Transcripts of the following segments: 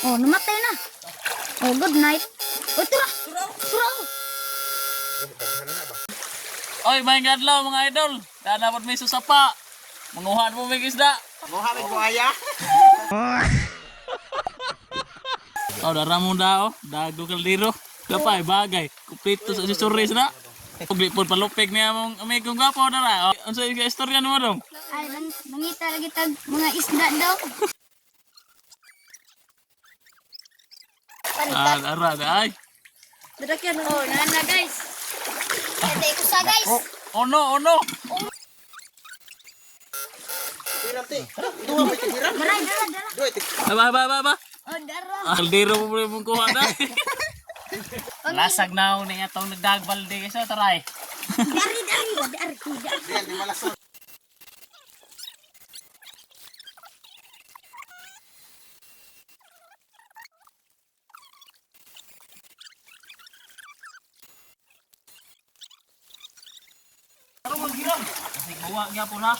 Oh, namatay na. Oh, good night. Oh, tura. Tura. Oy, may gadlaw mga idol. Dapat may susapa. Manguhan mo may isda. Mohamed Buaya. Oh, dara mo da oh. Dago kaldero. Kapay bagay. Kumpleto sa stories na. Ugli po palupig niya mong amigong gapo dara. Oh, unsa yung istorya mo dong? Ay, mangita lagi tag mga isda daw. Dara ay. Darakyan oh, nana guys. Kaya ko sa guys. Oh no, oh no. Tirate. Dua ba tira? Maray, dara. Dua Ba. Oh, dara. Kaldero mo mong kuha na. Lasag na ako niya itong nagdagbalde kasi taray. Dari. Yan di malasot. Kasi gawa niya po na.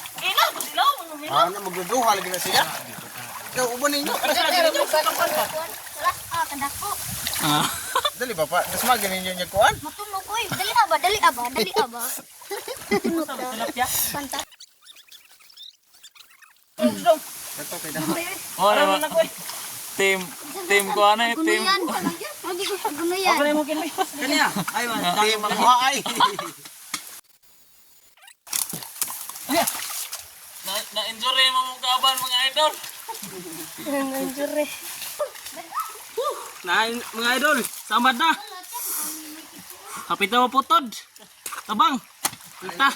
Ano magduduha lagi na siya? Ikaw uban ninyo. Wala kadako. Ah. Dali ba pa? Das magin ninyo niya kuan? Matunog ko eh. Dali aba. Matunog ka. Tilapia. Panta. Ito kay daw. Oh, naman. Team ko ano eh, team. Gunuyan. Lagi ko sa gunuyan. Ano mo kinli? Kanya. Ay, man. Di makuha ay. Na-enjoy mo mong kaban mga idol. Na mga idol, samad na. Kapit na maputod. Tabang. Kita.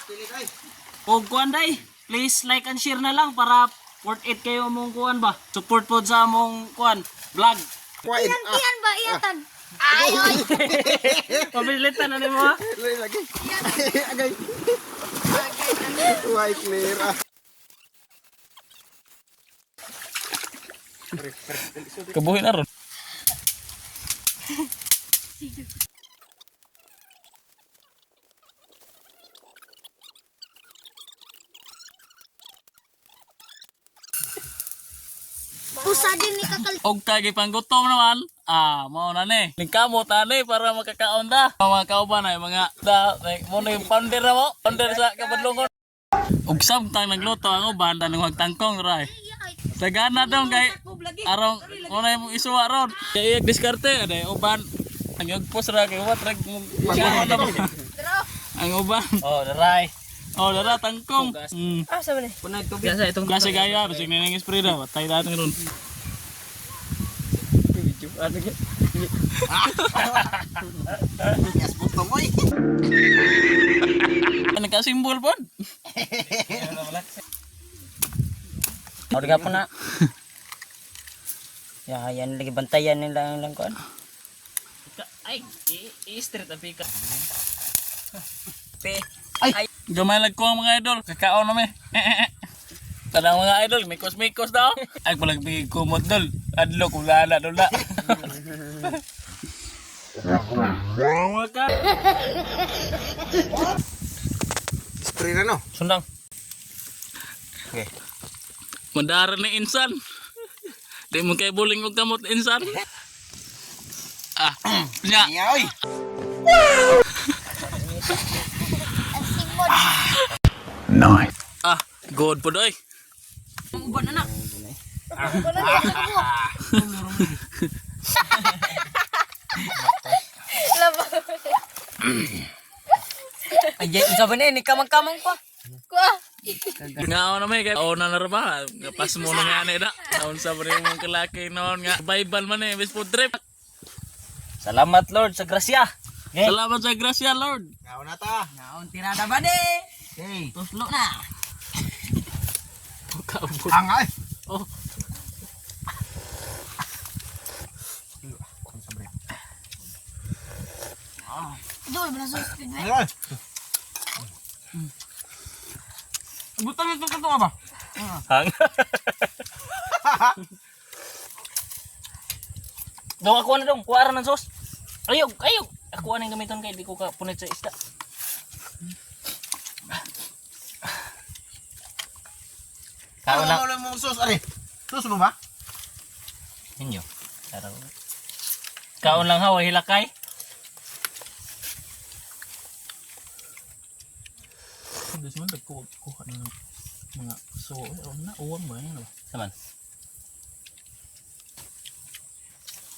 Og kuan day. Please like and share na lang para worth it kayo mong kuan ba. Support po sa mong kuan vlog. Kuain. Iyan ba? Iyatag. Ay. Pabilitan na nimo ha. Lagi. Agay. Kuai clear. Kabuhin na ron. Usa din ni kakal. Og kagi panggutom naman. Mao na ni. Ningkamot ani para makakaon da. Mga kauban ay mga da mo na yung pounder na mo. Pounder sa kabadlongon. Og samtang nagluto ang uban da nang magtangkong ray. Sagana dong kay arong mo na yung isuwa ron. Kay diskarte ada uban. Ang igpos ra kay wat rag mo. Ang uban. Oh, daray. Oh, dara tangkong. Sabi ni. Punag tubig. Gasa itong Klase gaya, bisig na nang spray da. Watay dating ron. Yes, buto mo eh. Nagka-symbol po. Orga po na. Yan lagi bantayan nila lang kuan. Ay, i-street abi ka. Ay, Gamay lag ko ang mga idol. Kakaon na me. Kadang mga idol, mikos-mikos daw. Ay, palag bigay kumot dol. Adlo, kulala dol na. Mga ka. Spray na no. sundang. Okay. Mandara na insan. Di mo kay buling og kamot insan. Nya. Iya oy. Simod. Good po doy. Uban na. Ay, sabi na ni kamang-kamang pa. Nga ako na may kay na narba. Pas mo na nga na. Taon sa rin mong kalaki noon nga. Bible man eh. Bis food trip. Salamat Lord sa grasya. Salamat sa grasya Lord. Ngaw na ta. Naon tirada ba de? Okay. Tuslo na. Kaabot. Angay. Oh. Dol ba na suspid ba? Ayun. Butang ito ka ba? Hang. Dong ako na dong, kuwara ng sauce. Ayog. Ako anong gamiton kay di ko ka punit sa isda. Ano mo sus ari? Sus mo ba? Inyo. Kaon lang ha, hilakay. Hindi naman nagkuha ng mga so, na uwang ba yan? Saman.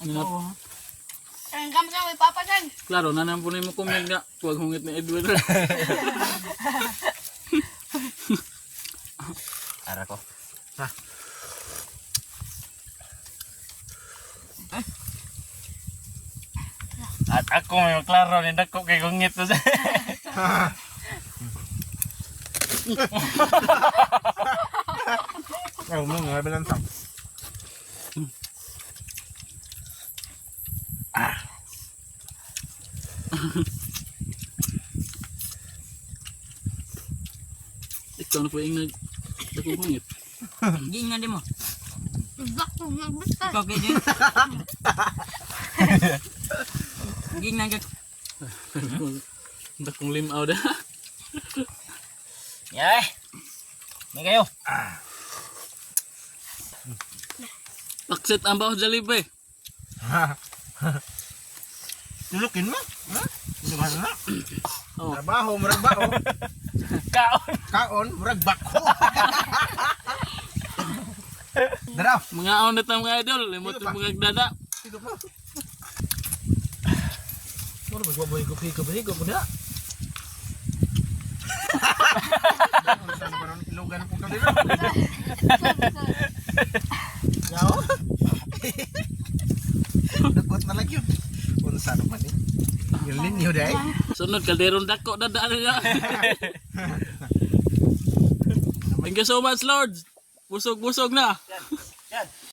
Ang gamit lang may papasan. Klaro, nanampunin mo comment nga. Huwag hungit ni Edwin. Ara ko. At ako may klaro ni dako kay gungit to. Ay, mga balantang. Ikaw na po yung nagkukungit. Gingan di mo. Bako, nagbasta. Ikaw kay Jen. Gingan ka. Dakong limaw dah. Yay. May kayo. Paksit ang baho Jollibee. Tulukin mo. Ha? Tulukan na. Oh. Trabaho, murag bao. Kaon. Kaon, murag bako. Daraw. Mga aunat ang mga idol. Limot yung mga dada. Ito pa. Mura magbaboy-higop-higop mo na. Saan pa rin ilugan po kami rin? Yaw? Dagot na lang yun. Kung saan naman eh. Yung linyo dahil. Sunod, kalderong dako dada niya. Thank you so much, Lord. Busog-busog na.